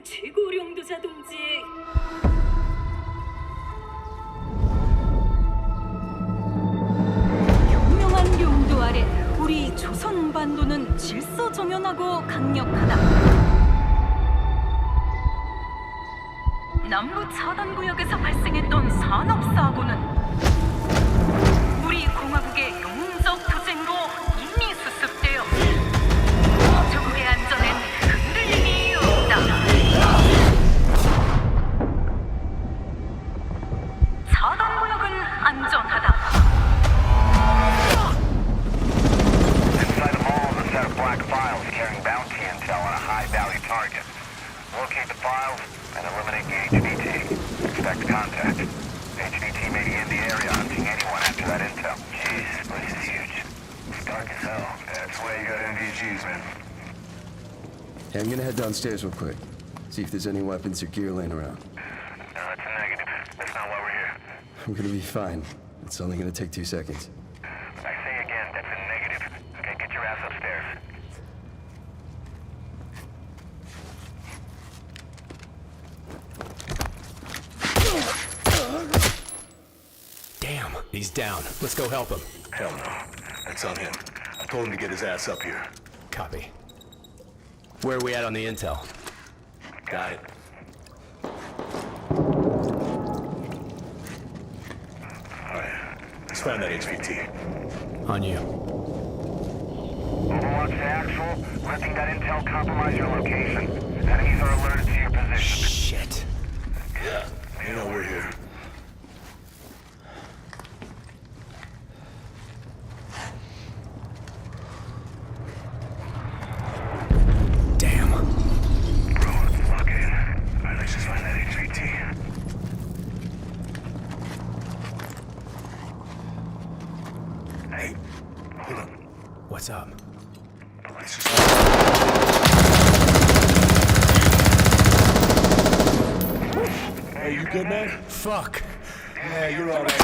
최고령도 자동지. 현명한 용도 아래 우리 조선 반도는 질서 정연하고 강력하다. 남부 차단구역에서 발생했던 산업사고는 우리 공화국의 용적 투쟁으로 이미 수습되어 조국의 안전엔 흔들림이 없다. 차단구역은 안전하다. Inside the mall is a set of black files carrying bounty intel on a high-value target. Locate the files and eliminate the HVT. Expect contact. HVT may be in the area hunting anyone after that intel. Jeez, this place is huge. It's dark as hell. That's why you got NVGs, man. Hey, I'm gonna head downstairs real quick. See if there's any weapons or gear laying around. No, that's a negative. That's not why we're here. I'm gonna be fine. It's only gonna take 2 seconds. I say again, that's a negative. Okay, get your ass upstairs. Damn, he's down. Let's go help him. Hell no. That's on him. I told him to get his ass up here. Copy. Where are we at on the intel? Got it. Alright, let's find that HVT. On you. Overwatch to actual. Letting that intel compromise your location. Enemies are alerted to your position. Shit. Yeah, you know we're here. Damn. Bro, okay. Alright, let's just find that HVT. Hey, hold up. What's up? Let's just Hey, you good, man? Fuck. Yeah, you're all right.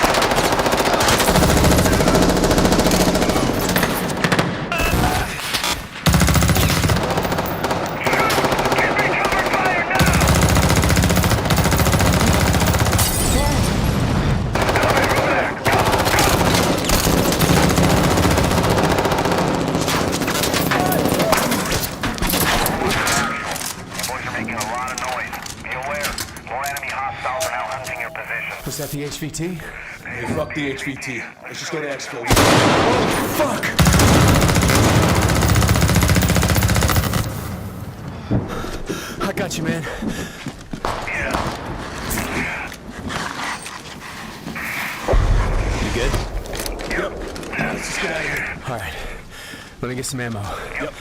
Was that the HVT? Hey, fuck the HVT. Let's just go to exfil. Fuck! I got you, man. Yeah. You good? Yep. Let's just get out of here. All right. Let me get some ammo. Yep.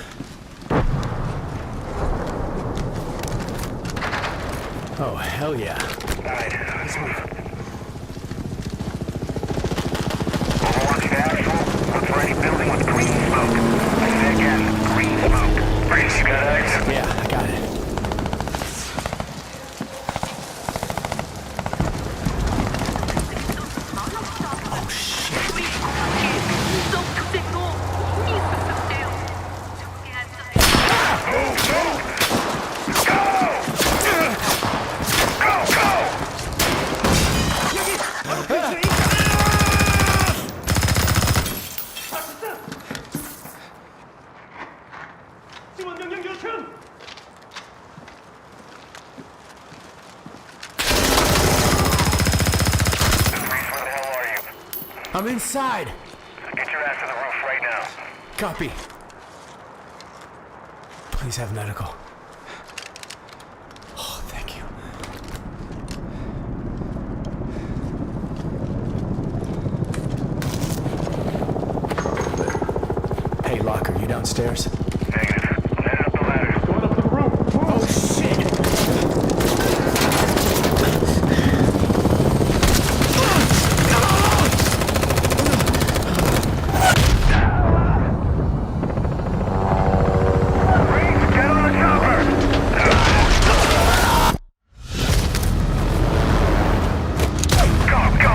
Oh, hell yeah. All right, let's move. Overwatch to actual. Look for any building with green smoke. I say again, green smoke. Brace, you got eggs? Yeah, I got it. Oh, shit. 우리 공화국의 용적 투쟁으로 이미 수습되어 조국의 안전엔 Where the hell are you? I'm inside. Get your ass to the roof right now. Copy. Please have medical. Oh, thank you. Hey, Locker, you downstairs? Negative. I'm headed up the ladder. Going up to the roof. Oh, shit! Get on the chopper! Go, go!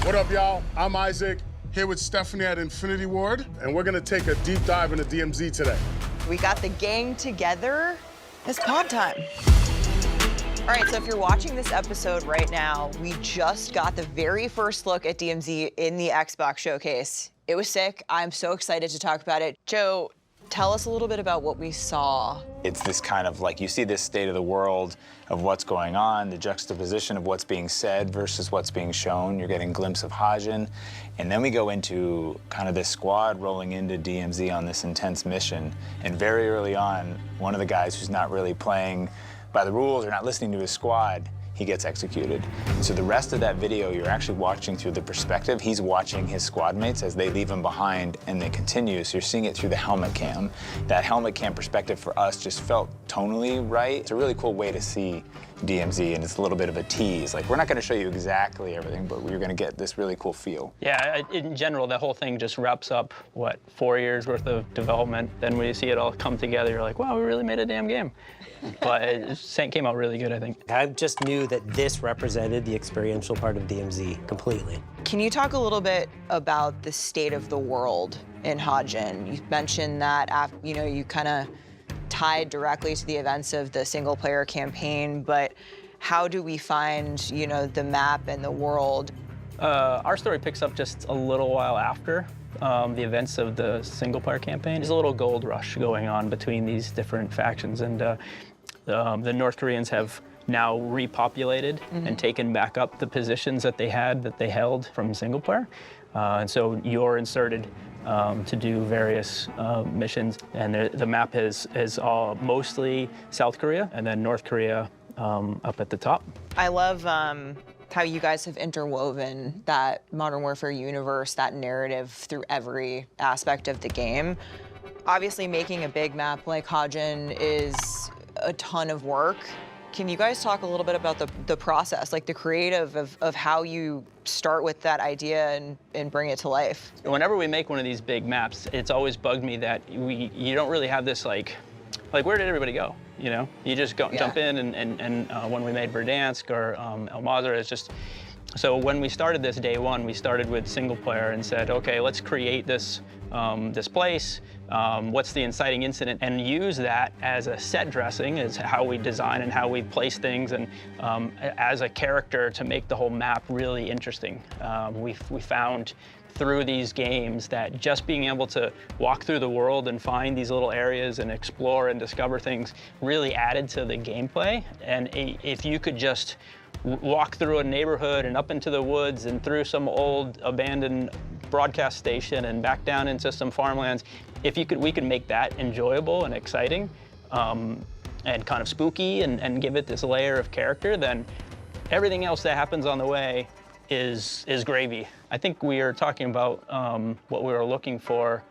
What up, y'all? I'm Isaac, here with Stephanie at Infinity Ward, and we're gonna take a deep dive into DMZ today. We got the gang together. It's pod time. All right, so if you're watching this episode right now, we just got the very first look at DMZ in the Xbox showcase. It was sick. I'm so excited to talk about it. Joe, tell us a little bit about what we saw. It's this kind of like, you see this state of the world of what's going on, the juxtaposition of what's being said versus what's being shown. You're getting a glimpse of Hajin. And then we go into kind of this squad rolling into DMZ on this intense mission. And very early on, one of the guys who's not really playing by the rules or not listening to his squad, he gets executed. So the rest of that video, you're actually watching through the perspective. He's watching his squad mates as they leave him behind and they continue. So you're seeing it through the helmet cam. That helmet cam perspective for us just felt tonally right. It's a really cool way to see DMZ, and it's a little bit of a tease. Like, we're not gonna show you exactly everything, but you're gonna get this really cool feel. Yeah, in general, the whole thing just wraps up, what, 4 years worth of development. Then when you see it all come together, you're like, wow, we really made a damn game. But it came out really good, I think. I just knew that this represented the experiential part of DMZ completely. Can you talk a little bit about the state of the world in Hajin? You mentioned that, you kind of tied directly to the events of the single-player campaign, but how do we find, the map and the world? Our story picks up just a little while after the events of the single-player campaign. There's a little gold rush going on between these different factions, and the North Koreans have now repopulated and taken back up the positions that they held from single-player. And so you're inserted to do various missions, and the map is all mostly South Korea, and then North Korea up at the top. I love how you guys have interwoven that Modern Warfare universe, that narrative through every aspect of the game. Obviously, making a big map like Hajin is a ton of work. Can you guys talk a little bit about the process, like the creative of how you start with that idea and bring it to life? Whenever we make one of these big maps, it's always bugged me that you don't really have this like where did everybody go? You just jump in, and when we made Verdansk or El Mazar, it's just, so when we started this day one, we started with single player and said, okay, let's create this this place. What's the inciting incident, and use that as a set dressing, as how we design and how we place things, and as a character to make the whole map really interesting. We found through these games that just being able to walk through the world and find these little areas and explore and discover things really added to the gameplay. And if you could just walk through a neighborhood and up into the woods and through some old abandoned broadcast station and back down into some farmlands, we could make that enjoyable and exciting and kind of spooky and give it this layer of character, then everything else that happens on the way is gravy. I think we are talking about what we were looking for.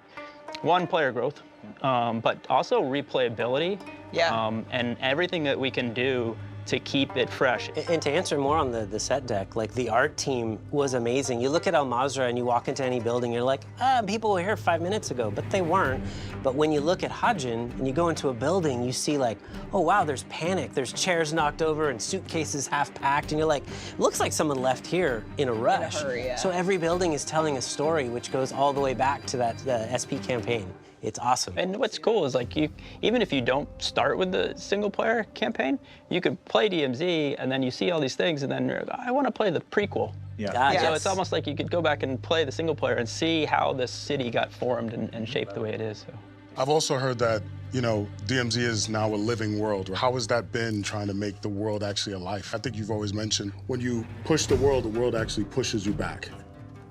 One, player growth, but also replayability. Yeah. And everything that we can do to keep it fresh. And to answer more on the set deck, like the art team was amazing. You look at El Mazra and you walk into any building, you're like, people were here 5 minutes ago, but they weren't. But when you look at Hajin and you go into a building, you see like, oh wow, there's panic. There's chairs knocked over and suitcases half packed, and you're like, looks like someone left here in a rush. In a hurry, yeah. So every building is telling a story, which goes all the way back to the SP campaign. It's awesome. And what's cool is like even if you don't start with the single player campaign, you could play DMZ and then you see all these things and then you're like, I want to play the prequel. Yeah. So it's almost like you could go back and play the single player and see how this city got formed and shaped the way it is. So. I've also heard that, DMZ is now a living world. How has that been, trying to make the world actually alive? I think you've always mentioned when you push the world actually pushes you back.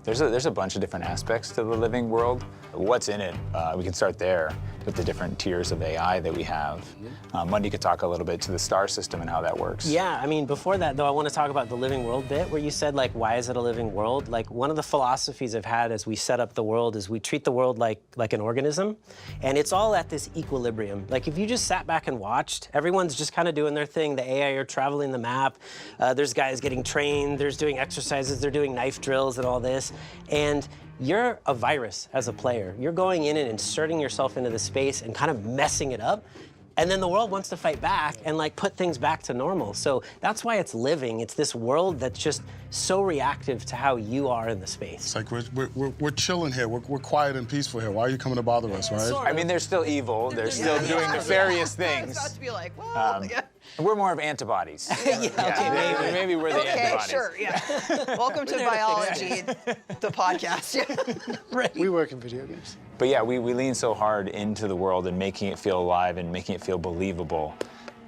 There's a bunch of different aspects to the living world. What's in it? We can start there with the different tiers of AI that we have. Mundy could talk a little bit to the star system and how that works. Yeah, I mean, before that, though, I want to talk about the living world bit, where you said, like, why is it a living world? Like, one of the philosophies I've had as we set up the world is we treat the world like an organism, and it's all at this equilibrium. Like, if you just sat back and watched, everyone's just kind of doing their thing. The AI are traveling the map. There's guys getting trained. There's doing exercises. They're doing knife drills and all this. And you're a virus as a player. You're going in and inserting yourself into the space and kind of messing it up. And then the world wants to fight back and like put things back to normal. So that's why it's living. It's this world that's just so reactive to how you are in the space. It's like we're chilling here. We're quiet and peaceful here. Why are you coming to bother us, right? I mean, they're still evil. They're still doing nefarious things. I was about to be like, well, yeah. We're more of antibodies. Okay, maybe we're the Okay, antibodies. sure, yeah. Welcome to Biology, the podcast. Right. We work in video games. But yeah, we lean so hard into the world and making it feel alive and making it feel believable.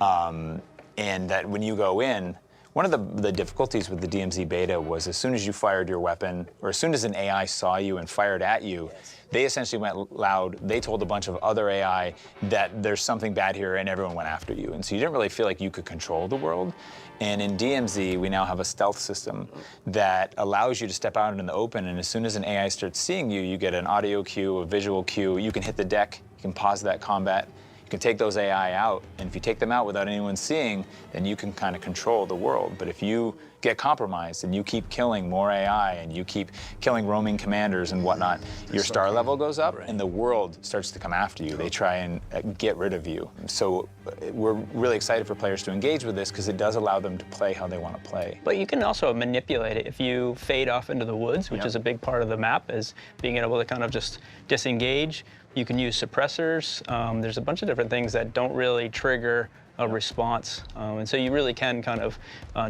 And that when you go in, one of the difficulties with the DMZ beta was as soon as you fired your weapon, or as soon as an AI saw you and fired at you, they essentially went loud. They told a bunch of other AI that there's something bad here, and everyone went after you. And so you didn't really feel like you could control the world. And in DMZ, we now have a stealth system that allows you to step out in the open, and as soon as an AI starts seeing you, you get an audio cue, a visual cue. You can hit the deck, you can pause that combat. You can take those AI out, and if you take them out without anyone seeing, then you can kind of control the world. But if you get compromised and you keep killing more AI and you keep killing roaming commanders and whatnot, your star level goes up and the world starts to come after you. They try and get rid of you. So we're really excited for players to engage with this because it does allow them to play how they want to play. But you can also manipulate it if you fade off into the woods, which is a big part of the map, is being able to kind of just disengage. You can use suppressors. There's a bunch of different things that don't really trigger a response. And so you really can kind of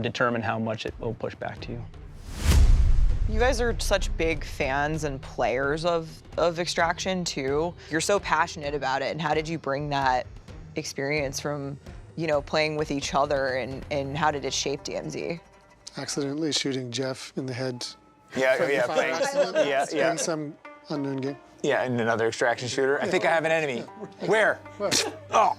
determine how much it will push back to you. You guys are such big fans and players of Extraction too. You're so passionate about it, and how did you bring that experience from, you know, playing with each other, and how did it shape DMZ? Accidentally shooting Jeff in the head. Playing some unknown game. Yeah, and another extraction shooter. I think I have an enemy. Where? Oh.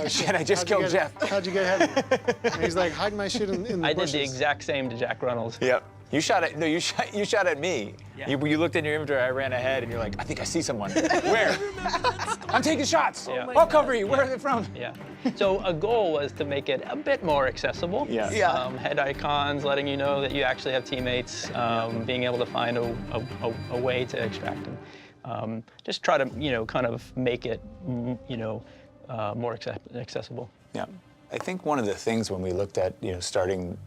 Shit, I just killed Jeff. How'd you get ahead? And he's like, hide my shit in the I bushes. did the exact same to Jack Reynolds. Yep. You shot at me. Yeah. You looked in your inventory, I ran ahead, and you're like, I think I see someone. Where? I'm taking shots. Yeah. I'll cover you. Where are they from? Yeah. So a goal was to make it a bit more accessible. Yeah. Head icons, letting you know that you actually have teammates, being able to find a way to extract them. Just try to, you know, kind of make it, you know, more accessible. Yeah. I think one of the things when we looked at, you know, starting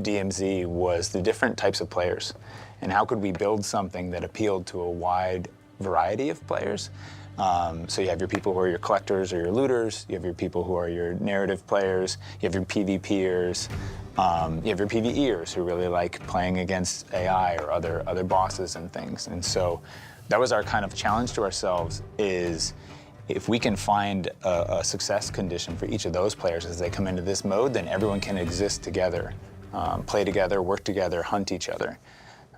DMZ was the different types of players, and how could we build something that appealed to a wide variety of players. So you have your people who are your collectors or your looters, you have your people who are your narrative players, you have your PvPers, you have your PvEers who really like playing against AI or other bosses and things. And so that was our kind of challenge to ourselves, is if we can find a success condition for each of those players as they come into this mode, then everyone can exist together, play together, work together, hunt each other.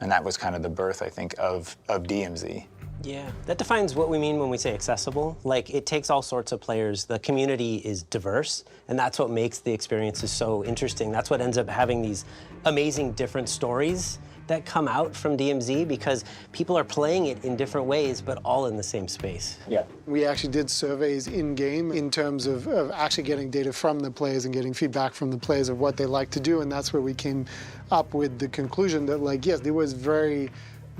And that was kind of the birth, I think, of DMZ. Yeah, that defines what we mean when we say accessible. Like, it takes all sorts of players. The community is diverse, and that's what makes the experiences so interesting. That's what ends up having these amazing different stories that come out from DMZ, because people are playing it in different ways, but all in the same space. Yeah. We actually did surveys in-game in terms of actually getting data from the players and getting feedback from the players of what they like to do, and that's where we came up with the conclusion that, like, yes, there was very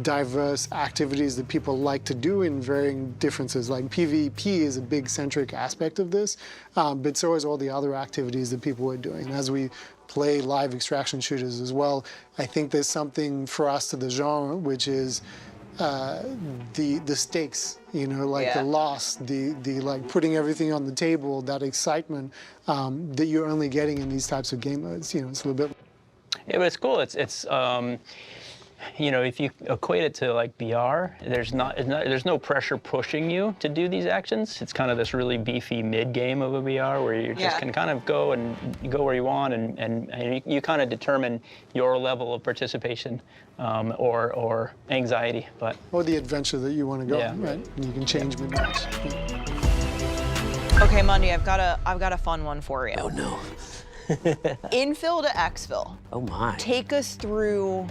diverse activities that people like to do in varying differences. Like PvP is a big centric aspect of this, but so is all the other activities that people were doing. And as we play live extraction shooters as well, I think there's something for us to the genre, which is the stakes, you know, like the loss, the like putting everything on the table, that excitement that you're only getting in these types of game modes. You know, it's a little bit. Yeah, but it's cool. It's you know, if you equate it to like VR, there's no pressure pushing you to do these actions. It's kind of this really beefy mid game of a VR where you just can kind of go and you go where you want, and you kind of determine your level of participation or anxiety, or the adventure that you want to go on, right? And you can change mid-match. Okay, Mundy, I've got a fun one for you. Oh no. Infill to exfil. Oh my. Take us through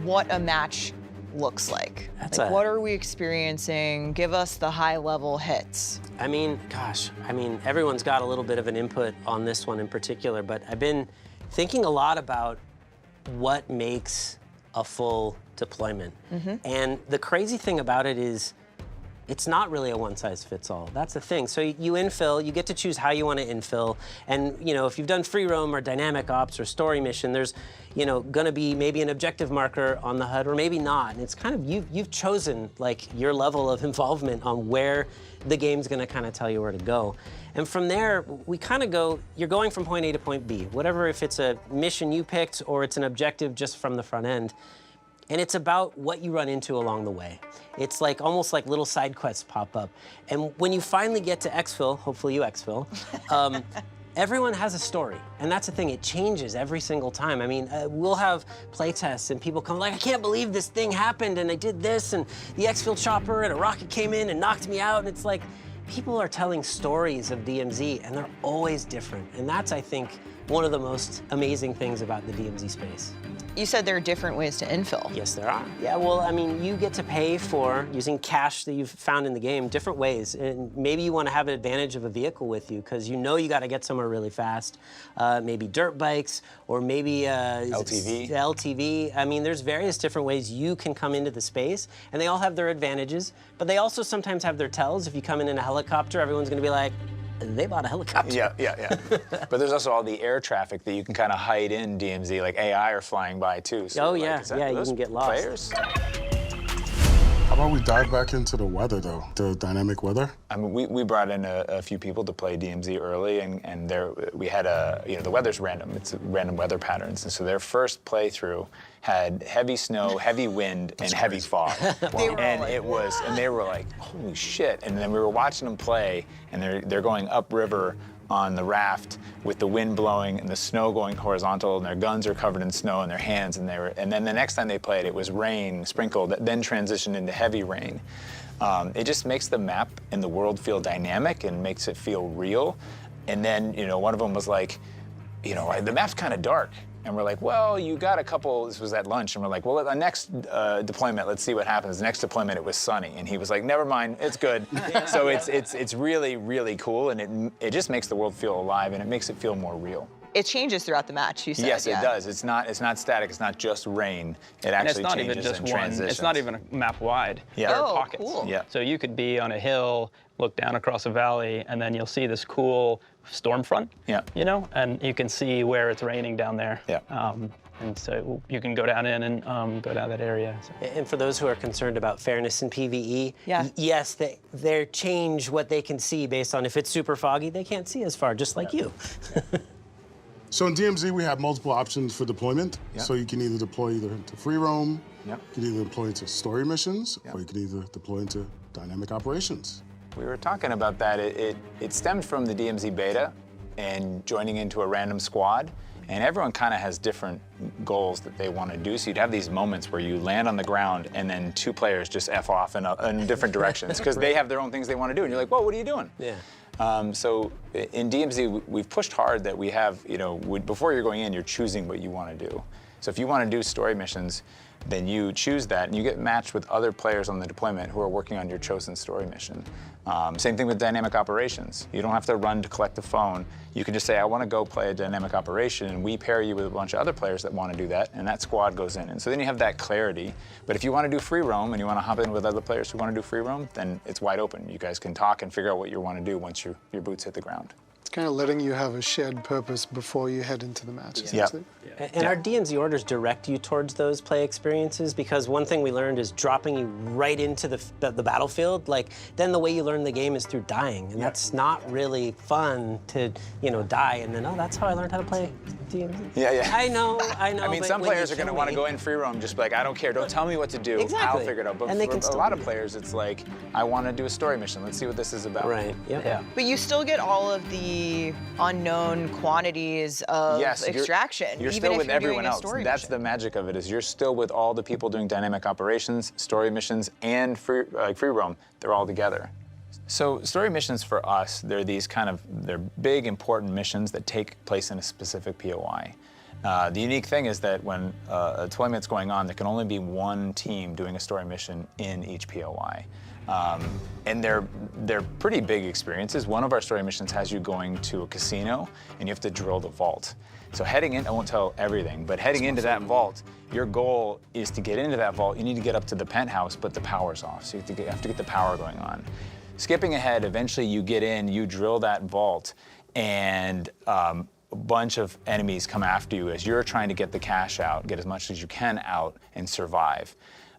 what a match looks like. What are we experiencing? Give us the high-level hits. I mean, gosh, everyone's got a little bit of an input on this one in particular, but I've been thinking a lot about what makes a full deployment. And the crazy thing about it is it's not really a one-size-fits-all. That's the thing. So you infill, you get to choose how you want to infill, and if you've done free roam or dynamic ops or story mission, there's going to be maybe an objective marker on the HUD or maybe not. And it's kind of you've chosen like your level of involvement on where the game's going to kind of tell you where to go. And from there, we kind of go, you're going from point A to point B, whatever, if it's a mission you picked or it's an objective just from the front end. And it's about what you run into along the way. It's like almost like little side quests pop up. And when you finally get to exfil, hopefully you exfil, everyone has a story. And that's the thing, it changes every single time. I mean, we'll have playtests and people come like, I can't believe this thing happened and I did this and the exfil chopper and a rocket came in and knocked me out. And it's like, people are telling stories of DMZ and they're always different. And that's, I think, one of the most amazing things about the DMZ space. You said there are different ways to infill. Yes, there are. Yeah, well, I mean, you get to pay for, using cash that you've found in the game, different ways. And maybe you want to have an advantage of a vehicle with you because you got to get somewhere really fast. Maybe dirt bikes or maybe LTV. I mean, there's various different ways you can come into the space, and they all have their advantages, but they also sometimes have their tells. If you come in a helicopter, everyone's going to be like, they bought a helicopter. Yeah. But there's also all the air traffic that you can kind of hide in DMZ, like AI are flying by too. So you can get lost. Players? How about we dive back into the weather, though, the dynamic weather? I mean, we brought in a few people to play DMZ early, and we had the weather's random. It's random weather patterns, and so their first playthrough had heavy snow, heavy wind, and heavy fog. They were like, holy shit! And then we were watching them play, and they're going upriver on the raft with the wind blowing and the snow going horizontal, and their guns are covered in snow in their hands, and then the next time they played, it was rain sprinkled, that then transitioned into heavy rain. It just makes the map and the world feel dynamic and makes it feel real. And then, one of them was like, the map's kind of dark. And we're like, well, you got a couple, this was at lunch, and we're like, well, the next deployment, let's see what happens. The next deployment, it was sunny. And he was like, never mind, it's good. So it's really, really cool, and it just makes the world feel alive, and it makes it feel more real. It changes throughout the match, you said. Yes, it does. It's not static, it's not just rain. It actually changes and transitions. It's not even a map wide. Yeah. There are pockets. Cool. Yeah. So you could be on a hill, look down across a valley, and then you'll see this cool storm front. Yeah. And you can see where it's raining down there. Yeah. And so you can go down in and go down that area. So. And for those who are concerned about fairness in PvE, yes, they change what they can see based on if it's super foggy, they can't see as far, just like you. So in DMZ, we have multiple options for deployment. Yep. So you can either deploy into free roam, Yep. you can either deploy into story missions, or you can either deploy into dynamic operations. We were talking about that. It stemmed from the DMZ beta and joining into a random squad. And everyone kind of has different goals that they want to do. So you'd have these moments where you land on the ground and then two players just F off in different directions because they have their own things they want to do. And you're like, whoa, what are you doing? Yeah. So in DMZ, we've pushed hard that we have, before you're going in, you're choosing what you want to do. So if you want to do story missions, then you choose that and you get matched with other players on the deployment who are working on your chosen story mission. Same thing with dynamic operations. You don't have to run to collect the phone. You can just say, I want to go play a dynamic operation, and we pair you with a bunch of other players that want to do that, and that squad goes in. And so then you have that clarity. But if you want to do free roam and you want to hop in with other players who want to do free roam, then it's wide open. You guys can talk and figure out what you want to do once your boots hit the ground. It's kind of letting you have a shared purpose before you head into the match, essentially. Yeah. And our DMZ orders direct you towards those play experiences because one thing we learned is dropping you right into the battlefield. Like, then the way you learn the game is through dying. And that's not really fun to, die. And then, that's how I learned how to play DMZ. Yeah. I know. I mean, some players are going to want to go in free roam, just be like, I don't care. Don't tell me what to do. Exactly. I'll figure it out. But and they can for a lot of players, it's like, I want to do a story mission. Let's see what this is about. Right. Yep. Yeah. But you still get all of the unknown quantities of extraction. You're even still if with you're everyone doing a else. story That's mission. the magic of it, is you're still with all the people doing dynamic operations, story missions, and free roam. They're all together. So story missions for us, they're big, important missions that take place in a specific POI. The unique thing is that when a deployment's going on, there can only be one team doing a story mission in each POI. And they're pretty big experiences. One of our story missions has you going to a casino and you have to drill the vault. So heading in, I won't tell everything, but heading into that vault, your goal is to get into that vault. You need to get up to the penthouse, but the power's off. So you have to get the power going on. Skipping ahead, eventually you get in, you drill that vault, and a bunch of enemies come after you as you're trying to get the cash out, get as much as you can out, and survive.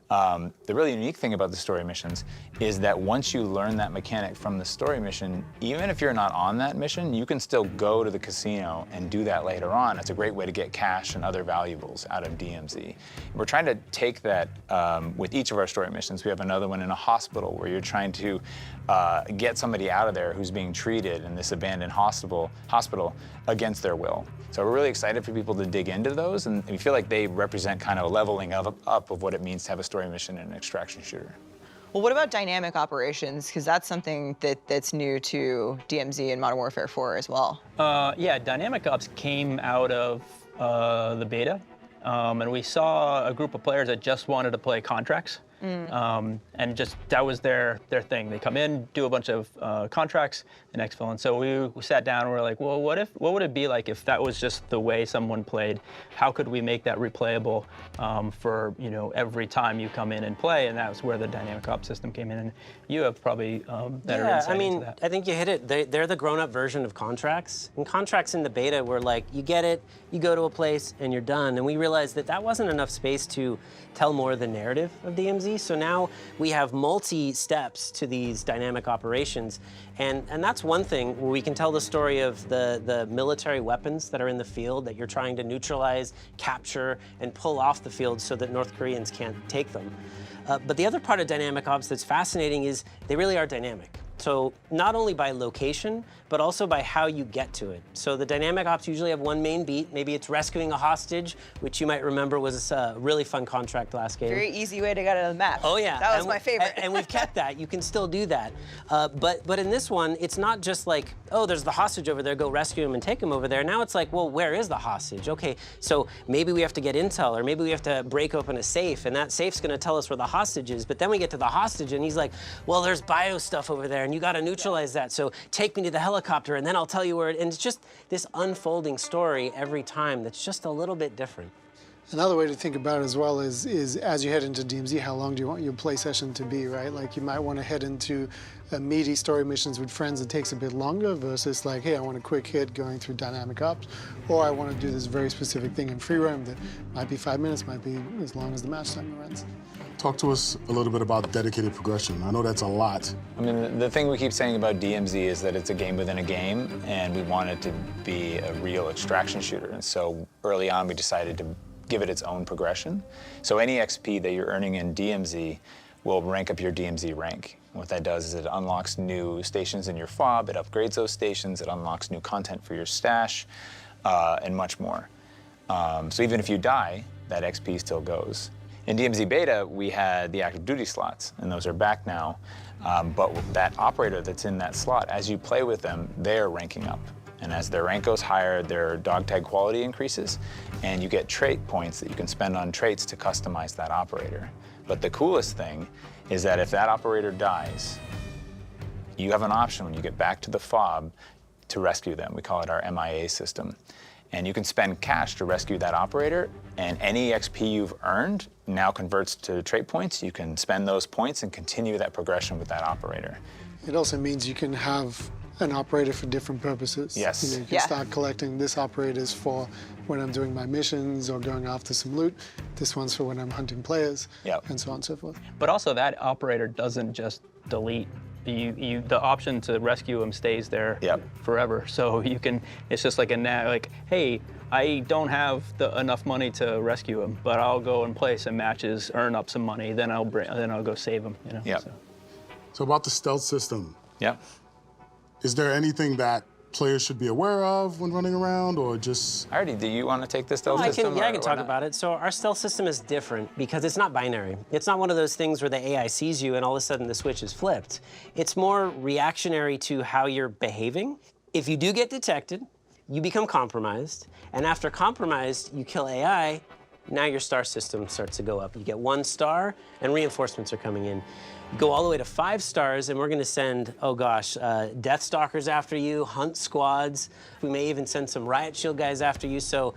The really unique thing about the story missions is that once you learn that mechanic from the story mission, even if you're not on that mission, you can still go to the casino and do that later on. It's a great way to get cash and other valuables out of DMZ. We're trying to take that with each of our story missions. We have another one in a hospital where you're trying to get somebody out of there who's being treated in this abandoned hospital against their will. So we're really excited for people to dig into those, and we feel like they represent kind of a leveling up of what it means to have a story mission in an extraction shooter. Well, what about dynamic operations? Because that's something that's new to DMZ and Modern Warfare 4 as well. Yeah, dynamic ops came out of the beta, and we saw a group of players that just wanted to play contracts. And just that was their thing. They come in, do a bunch of contracts, and exfil. And so we sat down and we're like, well, what would it be like if that was just the way someone played? How could we make that replayable for every time you come in and play? And that was where the dynamic ops system came in. And you have probably better insight into that. I think you hit it. They're the grown-up version of contracts. And contracts in the beta were like, you get it, you go to a place, and you're done. And we realized that wasn't enough space to tell more of the narrative of DMZ. So now we have multi-steps to these dynamic operations. And that's one thing where we can tell the story of the military weapons that are in the field that you're trying to neutralize, capture, and pull off the field so that North Koreans can't take them. But the other part of dynamic ops that's fascinating is they really are dynamic. So not only by location, but also by how you get to it. So the dynamic ops usually have one main beat. Maybe it's rescuing a hostage, which you might remember was a really fun contract last game. Very easy way to get to the map. Oh yeah. That was my favorite. And we've kept that. You can still do that. But in this one, it's not just like, oh, there's the hostage over there, go rescue him and take him over there. Now it's like, well, where is the hostage? Okay, so maybe we have to get intel, or maybe we have to break open a safe, and that safe's gonna tell us where the hostage is. But then we get to the hostage and he's like, well, there's bio stuff over there and you gotta neutralize that. So take me to the helicopter and then I'll tell you where it, and it's just this unfolding story every time that's just a little bit different. Another way to think about it as well is as you head into DMZ, how long do you want your play session to be, right? Like you might want to head into meaty story missions with friends that takes a bit longer versus like, hey, I want a quick hit going through dynamic ops, or I want to do this very specific thing in free roam that might be 5 minutes, might be as long as the match time runs. Talk to us a little bit about dedicated progression. I know that's a lot. I mean, the thing we keep saying about DMZ is that it's a game within a game, and we want it to be a real extraction shooter. And so early on, we decided to give it its own progression. So any XP that you're earning in DMZ will rank up your DMZ rank. What that does is it unlocks new stations in your fob, it upgrades those stations, it unlocks new content for your stash, and much more. So even if you die, that XP still goes. In DMZ Beta, we had the active duty slots, and those are back now. But that operator that's in that slot, as you play with them, they're ranking up. And as their rank goes higher, their dog tag quality increases, and you get trait points that you can spend on traits to customize that operator. But the coolest thing is that if that operator dies, you have an option when you get back to the fob to rescue them. We call it our MIA system. And you can spend cash to rescue that operator, and any XP you've earned now converts to trait points. You can spend those points and continue that progression with that operator. It also means you can have an operator for different purposes. Yes. You know, you can start collecting this operators for when I'm doing my missions or going after some loot. This one's for when I'm hunting players, and so on and so forth. But also that operator doesn't just delete. The option to rescue him stays there forever. So you can, it's just like like, hey, I don't have enough money to rescue him, but I'll go and play some matches, earn up some money, then I'll go save him. You know. So about the stealth system. Is there anything that players should be aware of when running around, or just? Artie, do you want to take the stealth system? I can talk about it. So our stealth system is different because it's not binary. It's not one of those things where the AI sees you and all of a sudden the switch is flipped. It's more reactionary to how you're behaving. If you do get detected, you become compromised, and after compromised, you kill AI, now your star system starts to go up. You get 1 star, and reinforcements are coming in. You go all the way to 5 stars, and we're gonna send, oh gosh, Death Stalkers after you, Hunt Squads. We may even send some Riot Shield guys after you, so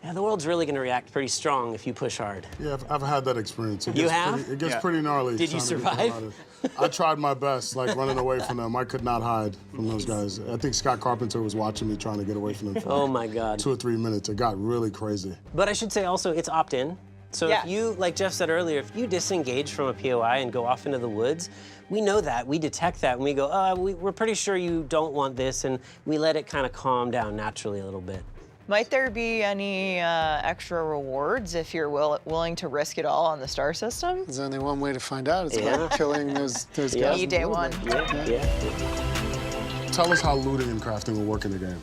yeah, the world's really gonna react pretty strong if you push hard. Yeah, I've had that experience. You have? It gets pretty gnarly. Did you survive? I tried my best, like running away from them. I could not hide from those guys. I think Scott Carpenter was watching me trying to get away from them for oh my God. 2 or 3 minutes. It got really crazy. But I should say also, it's opt-in. So if you, like Jeff said earlier, if you disengage from a POI and go off into the woods, we know that, we detect that, and we go, we're pretty sure you don't want this, and we let it kind of calm down naturally a little bit. Might there be any extra rewards if you're willing to risk it all on the star system? There's only one way to find out. It's by killing those guys. Day one. Tell us how looting and crafting will work in the game.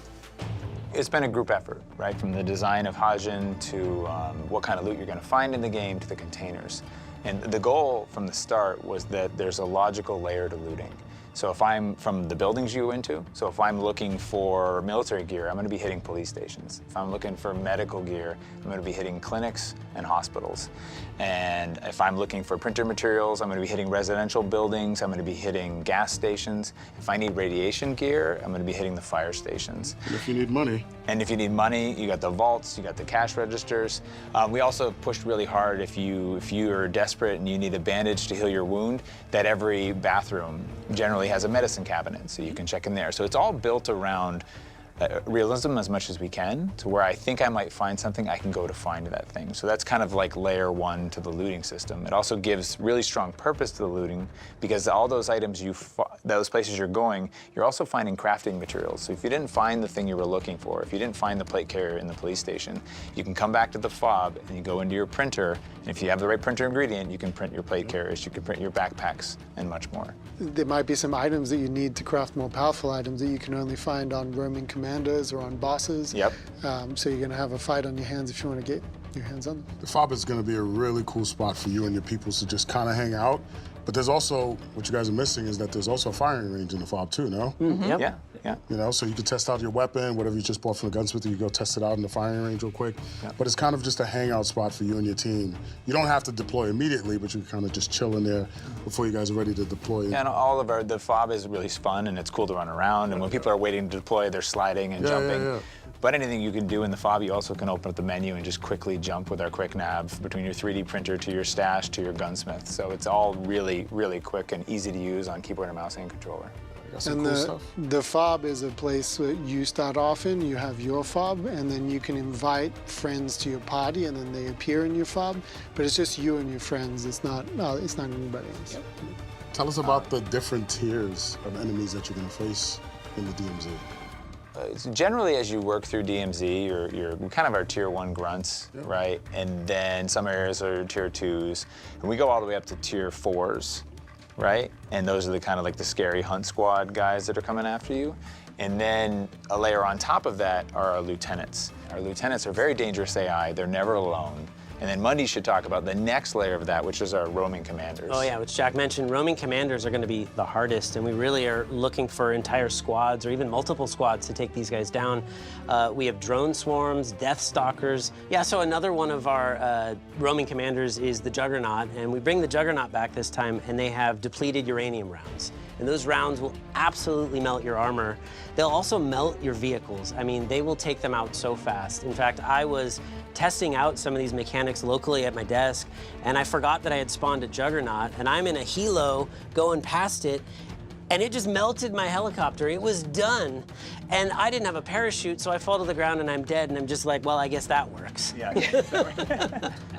It's been a group effort, right? From the design of Hajin to what kind of loot you're going to find in the game to the containers. And the goal from the start was that there's a logical layer to looting. So if I'm from the buildings you go into, so if I'm looking for military gear, I'm going to be hitting police stations. If I'm looking for medical gear, I'm going to be hitting clinics and hospitals. And if I'm looking for printer materials, I'm going to be hitting residential buildings. I'm going to be hitting gas stations. If I need radiation gear, I'm going to be hitting the fire stations. And if you need money. And if you need money, you got the vaults, you got the cash registers. We also pushed really hard if you are desperate and you need a bandage to heal your wound, that every bathroom generally has a medicine cabinet, so you can check in there. So it's all built around realism as much as we can, to where I think I might find something, I can go to find that thing. So that's kind of like layer 1 to the looting system. It also gives really strong purpose to the looting, because all those items those places you're going, you're also finding crafting materials. So if you didn't find the thing you were looking for, if you didn't find the plate carrier in the police station, you can come back to the fob and you go into your printer, and if you have the right printer ingredient, you can print your plate carriers, you can print your backpacks, and much more. There might be some items that you need to craft more powerful items that you can only find on roaming commanders or on bosses. Yep. So you're going to have a fight on your hands if you want to get your hands on them. The fob is going to be a really cool spot for you and your people to just kind of hang out. But there's also, what you guys are missing is that there's also a firing range in the fob too, no? Mm-hmm. Yep. Yeah. You know, so you can test out your weapon, whatever you just bought from the gunsmith, you go test it out in the firing range real quick. Yep. But it's kind of just a hangout spot for you and your team. You don't have to deploy immediately, but you can kind of just chill in there before you guys are ready to deploy. Yeah, and the fob is really fun and it's cool to run around. And when people are waiting to deploy, they're sliding and jumping. Yeah. But anything you can do in the fob, you also can open up the menu and just quickly jump with our quick nav between your 3D printer to your stash to your gunsmith. So it's all really, really quick and easy to use on keyboard and mouse and controller. And the fob is a place that you start off in, you have your fob, and then you can invite friends to your party, and then they appear in your fob. But it's just you and your friends. It's not anybody else. Yep. Tell us about the different tiers of enemies that you're going to face in the DMZ. Generally, as you work through DMZ, you're kind of our tier 1 grunts, right? And then some areas are tier 2s, and we go all the way up to tier 4s, right? And those are the kind of like the scary hunt squad guys that are coming after you. And then a layer on top of that are our lieutenants. Our lieutenants are very dangerous AI. They're never alone. And then Mundy should talk about the next layer of that, which is our roaming commanders. Oh yeah, which Jack mentioned, roaming commanders are going to be the hardest, and we really are looking for entire squads or even multiple squads to take these guys down. We have drone swarms, death stalkers. Yeah, so another one of our roaming commanders is the Juggernaut, and we bring the Juggernaut back this time, and they have depleted uranium rounds. And those rounds will absolutely melt your armor. They'll also melt your vehicles. I mean, they will take them out so fast. In fact, I was testing out some of these mechanics locally at my desk, and I forgot that I had spawned a Juggernaut, and I'm in a helo going past it, and it just melted my helicopter. It was done. And I didn't have a parachute, so I fall to the ground and I'm dead, and I'm just like, well, I guess that works. Yeah.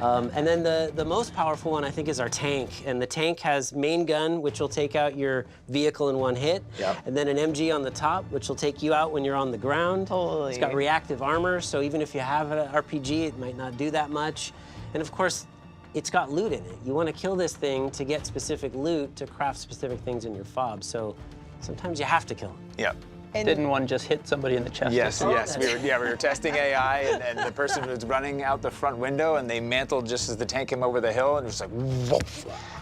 And then the most powerful one, I think, is our tank. And the tank has main gun, which will take out your vehicle in one hit. Yep. And then an MG on the top, which will take you out when you're on the ground. Holy. It's got reactive armor, so even if you have an RPG, it might not do that much. And of course, it's got loot in it. You want to kill this thing to get specific loot to craft specific things in your fob. So sometimes you have to kill it. Yep. And didn't one just hit somebody in the chest? Yes. We were testing AI, and the person was running out the front window, and they mantled just as the tank came over the hill, and it was like, whoop,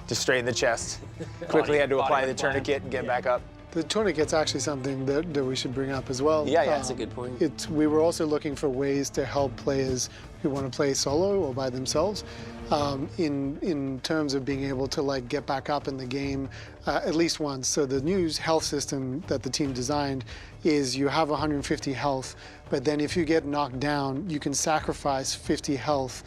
just straight in the chest. Quickly had to apply the tourniquet and get back up. The tourniquet's actually something that we should bring up as well. Yeah, That's a good point. We were also looking for ways to help players who want to play solo or by themselves, in terms of being able to like get back up in the game at least once. So the new health system that the team designed is you have 150 health, but then if you get knocked down, you can sacrifice 50 health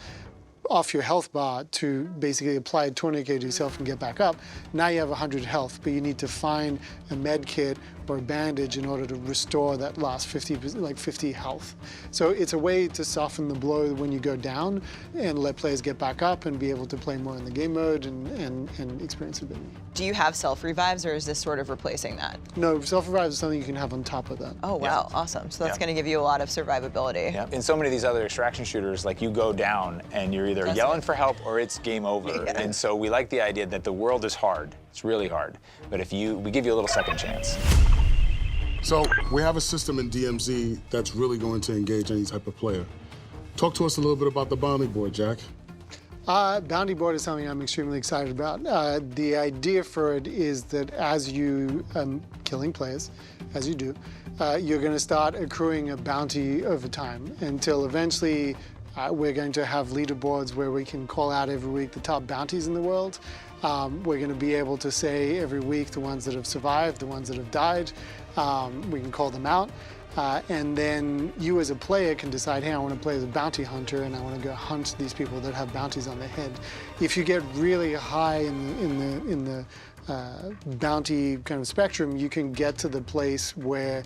off your health bar to basically apply a tourniquet to yourself and get back up. Now you have 100 health, but you need to find a med kit or a bandage in order to restore that last 50 health. So it's a way to soften the blow when you go down and let players get back up and be able to play more in the game mode and experience it. Do you have self-revives, or is this sort of replacing that? No, self-revives is something you can have on top of that. Oh, wow, awesome. So that's going to give you a lot of survivability. Yeah. In so many of these other extraction shooters, like you go down and you're either yelling for help or it's game over. Yeah. And so we like the idea that the world is hard. It's really hard. But we give you a little second chance. So we have a system in DMZ that's really going to engage any type of player. Talk to us a little bit about the bounty board, Jack. Bounty board is something I'm extremely excited about. The idea for it is that as you killing players, as you do, you're going to start accruing a bounty over time until eventually we're going to have leaderboards where we can call out every week the top bounties in the world. We're going to be able to say every week the ones that have survived, the ones that have died. We can call them out. And then you as a player can decide, hey, I want to play as a bounty hunter and I want to go hunt these people that have bounties on their head. If you get really high in the bounty kind of spectrum, you can get to the place where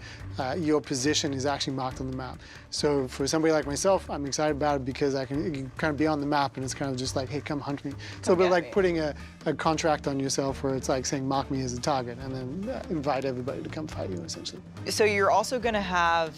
your position is actually marked on the map. So for somebody like myself, I'm excited about it because I can kind of be on the map and it's kind of just like, hey, come hunt me. It's a little bit like putting a contract on yourself where it's like saying, mark me as a target, and then invite everybody to come fight you, essentially. So you're also going to have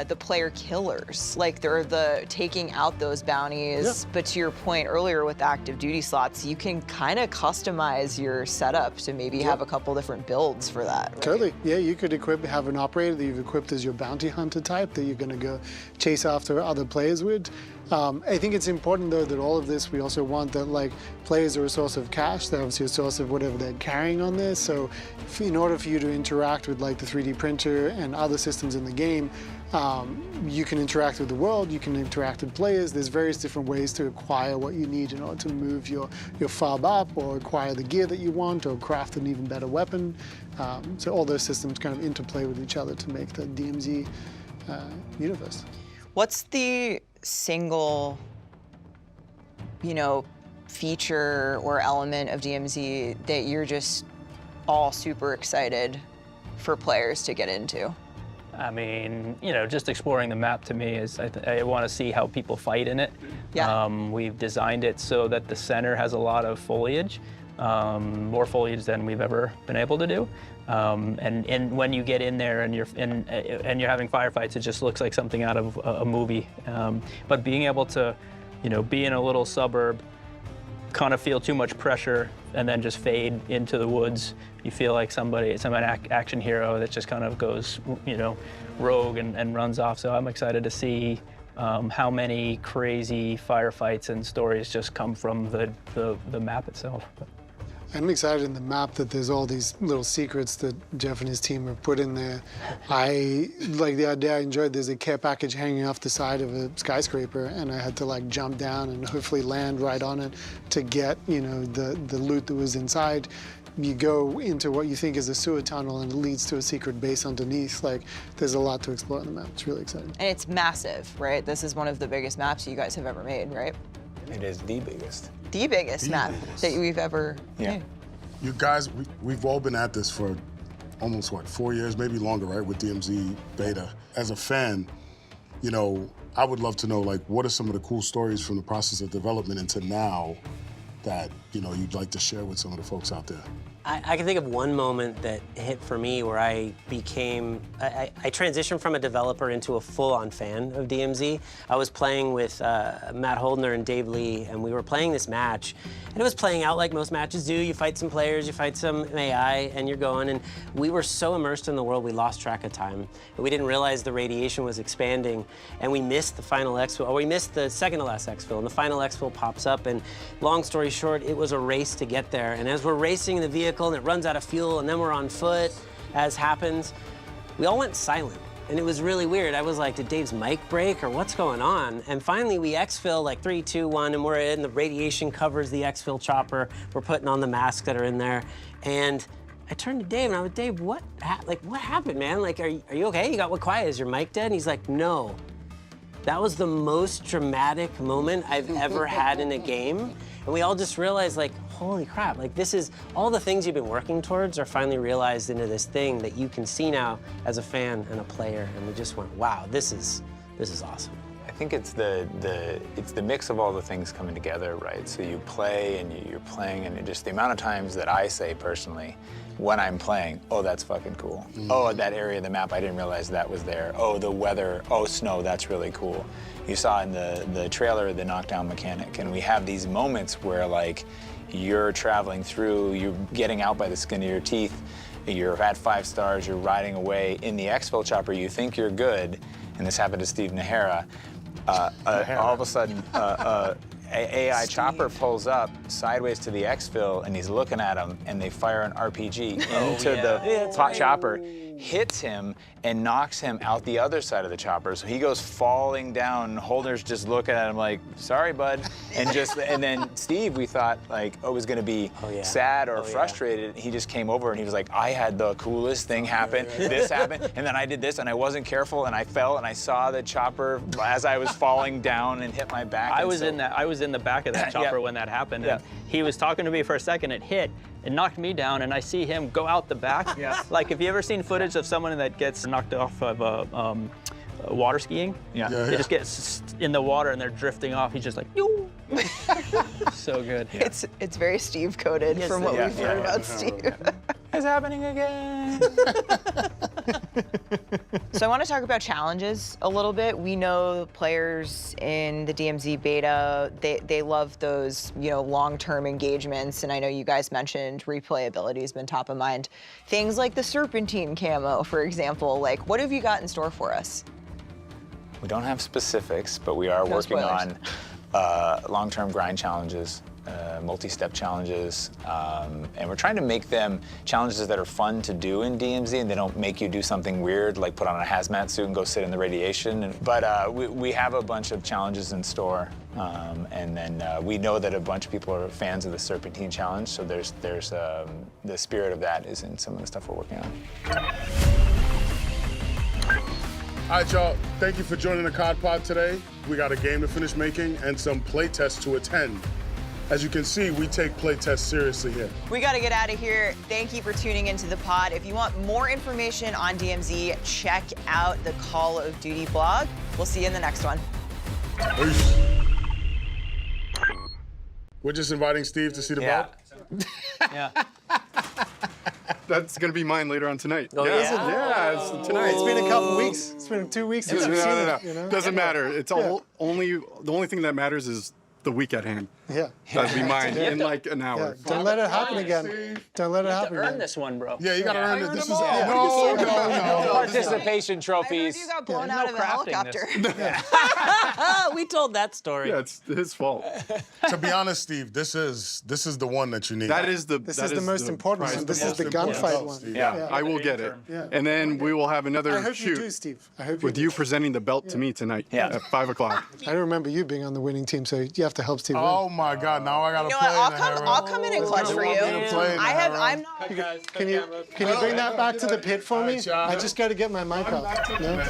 the player killers, like they're the taking out those bounties. Yeah. But to your point earlier with active duty slots, you can kind of customize your setup to maybe have a couple different builds for that. Right? Totally. Yeah, you could have an operator that you've equipped as your bounty hunter type that you're going to go chase after other players with. I think it's important though that all of this, we also want that like players are a source of cash. They're obviously a source of whatever they're carrying on this. So in order for you to interact with like the 3D printer and other systems in the game, you can interact with the world, you can interact with players. There's various different ways to acquire what you need in order to move your fob up or acquire the gear that you want or craft an even better weapon. So all those systems kind of interplay with each other to make the DMZ universe. What's the single, feature or element of DMZ that you're just all super excited for players to get into? I mean, just exploring the map to me is, I want to see how people fight in it. Yeah. We've designed it so that the center has a lot of foliage, more foliage than we've ever been able to do. And when you get in there and you're having firefights, it just looks like something out of a movie. But being able to, be in a little suburb, kind of feel too much pressure, and then just fade into the woods. You feel like some action hero that just kind of goes, rogue and runs off. So I'm excited to see how many crazy firefights and stories just come from the map itself. I'm excited in the map that there's all these little secrets that Jeff and his team have put in there. I like the idea. I enjoyed there's a care package hanging off the side of a skyscraper, and I had to like jump down and hopefully land right on it to get the loot that was inside. You go into what you think is a sewer tunnel and it leads to a secret base underneath. Like, there's a lot to explore on the map. It's really exciting. And it's massive, right? This is one of the biggest maps you guys have ever made, right? It is the biggest. The biggest map that we've ever made. You guys, we've all been at this for almost, 4 years, maybe longer, right, with DMZ Beta. As a fan, I would love to know, like, what are some of the cool stories from the process of development into now that, you'd like to share with some of the folks out there? I can think of one moment that hit for me where I transitioned from a developer into a full-on fan of DMZ. I was playing with Matt Holdner and Dave Lee, and we were playing this match. And it was playing out like most matches do. You fight some players, you fight some AI, and you're going. And we were so immersed in the world, we lost track of time. We didn't realize the radiation was expanding, and we missed the final exfil, or we missed the second to last exfil, and the final exfil pops up. And long story short, it was a race to get there. And as we're racing in the vehicle, vehicle and it runs out of fuel, and then we're on foot, as happens. We all went silent, and it was really weird. I was like, did Dave's mic break, or what's going on? And finally, we exfil, like 3, 2, 1, and we're in. The radiation covers the exfil chopper. We're putting on the masks that are in there. And I turned to Dave, and I was, Dave, what happened, man? Like, are you okay? You got what quiet? Is your mic dead? And he's like, no. That was the most dramatic moment I've ever had in a game. And we all just realized, like, holy crap, like this is, all the things you've been working towards are finally realized into this thing that you can see now as a fan and a player. And we just went, wow, this is awesome. I think it's the mix of all the things coming together, right? So you play and you're playing, and just the amount of times that I say personally, when I'm playing, oh, that's fucking cool. Oh, that area of the map, I didn't realize that was there. Oh, the weather, oh, snow, that's really cool. You saw in the trailer the knockdown mechanic, and we have these moments where, like, you're traveling through, you're getting out by the skin of your teeth, you're at 5 stars, you're riding away. In the exfil chopper, you think you're good, and this happened to Steve Nahara. All of a sudden, AI chopper pulls up sideways to the exfil, and he's looking at him, and they fire an RPG into the chopper, hits him, and knocks him out the other side of the chopper. So he goes falling down. Holder's just looking at him like, sorry, bud. And then Steve, we thought, like, oh, was gonna be sad or frustrated. He just came over and he was like, I had the coolest thing happen. This happened, and then I did this, and I wasn't careful, and I fell, and I saw the chopper as I was falling down and hit my back. I was in the back of that chopper when that happened. And he was talking to me for a second. It hit. It knocked me down, and I see him go out the back. Like, have you ever seen footage of someone that gets knocked off of water skiing? They just get in the water and they're drifting off. He's just like, yoo. So good. It's very Steve coded from what we've heard about Steve. It's happening again. So I want to talk about challenges a little bit. We know players in the DMZ beta, they love those, you know, long-term engagements, and I know you guys mentioned replayability has been top of mind. Things like the Serpentine camo, for example, like, what have you got in store for us? We don't have specifics, but we are working on long-term grind challenges, multi-step challenges, and we're trying to make them challenges that are fun to do in DMZ, and they don't make you do something weird like put on a hazmat suit and go sit in the radiation. But we have a bunch of challenges in store, and then we know that a bunch of people are fans of the Serpentine challenge, so there's the spirit of that is in some of the stuff we're working on. All right, y'all, thank you for joining the CodPod today. We got a game to finish making and some play tests to attend. As you can see, we take play tests seriously here. We got to get out of here. Thank you for tuning into the pod. If you want more information on DMZ, check out the Call of Duty blog. We'll see you in the next one. Peace. We're just inviting Steve to see the belt. That's gonna be mine later on tonight. Oh, yeah, it's tonight. It's been a couple weeks. It's been 2 weeks since we've seen it. You know? Doesn't matter. It's all the only thing that matters is the week at hand. Yeah. That'd be mine in like an hour. Yeah. Don't let it happen again. Don't let it happen again. Earn this one, bro. Yeah, you gotta earn it. This is No participation trophies. You got blown out of a helicopter. We told that story. Yeah, it's his fault. To be honest, Steve, this is the one that you need. This is the most important one. This is the gunfight one. Yeah, I will get it. And then we will have another I hope you do, shoot Steve. I hope with you presenting the belt to me tonight at 5 o'clock. I remember you being on the winning team, so you have to help Steve win. Oh my God! Now I gotta You know play. what? I'll come in and clutch for you. I'm not. Can you bring that back to the pit for me? I just got to get my mic off. No?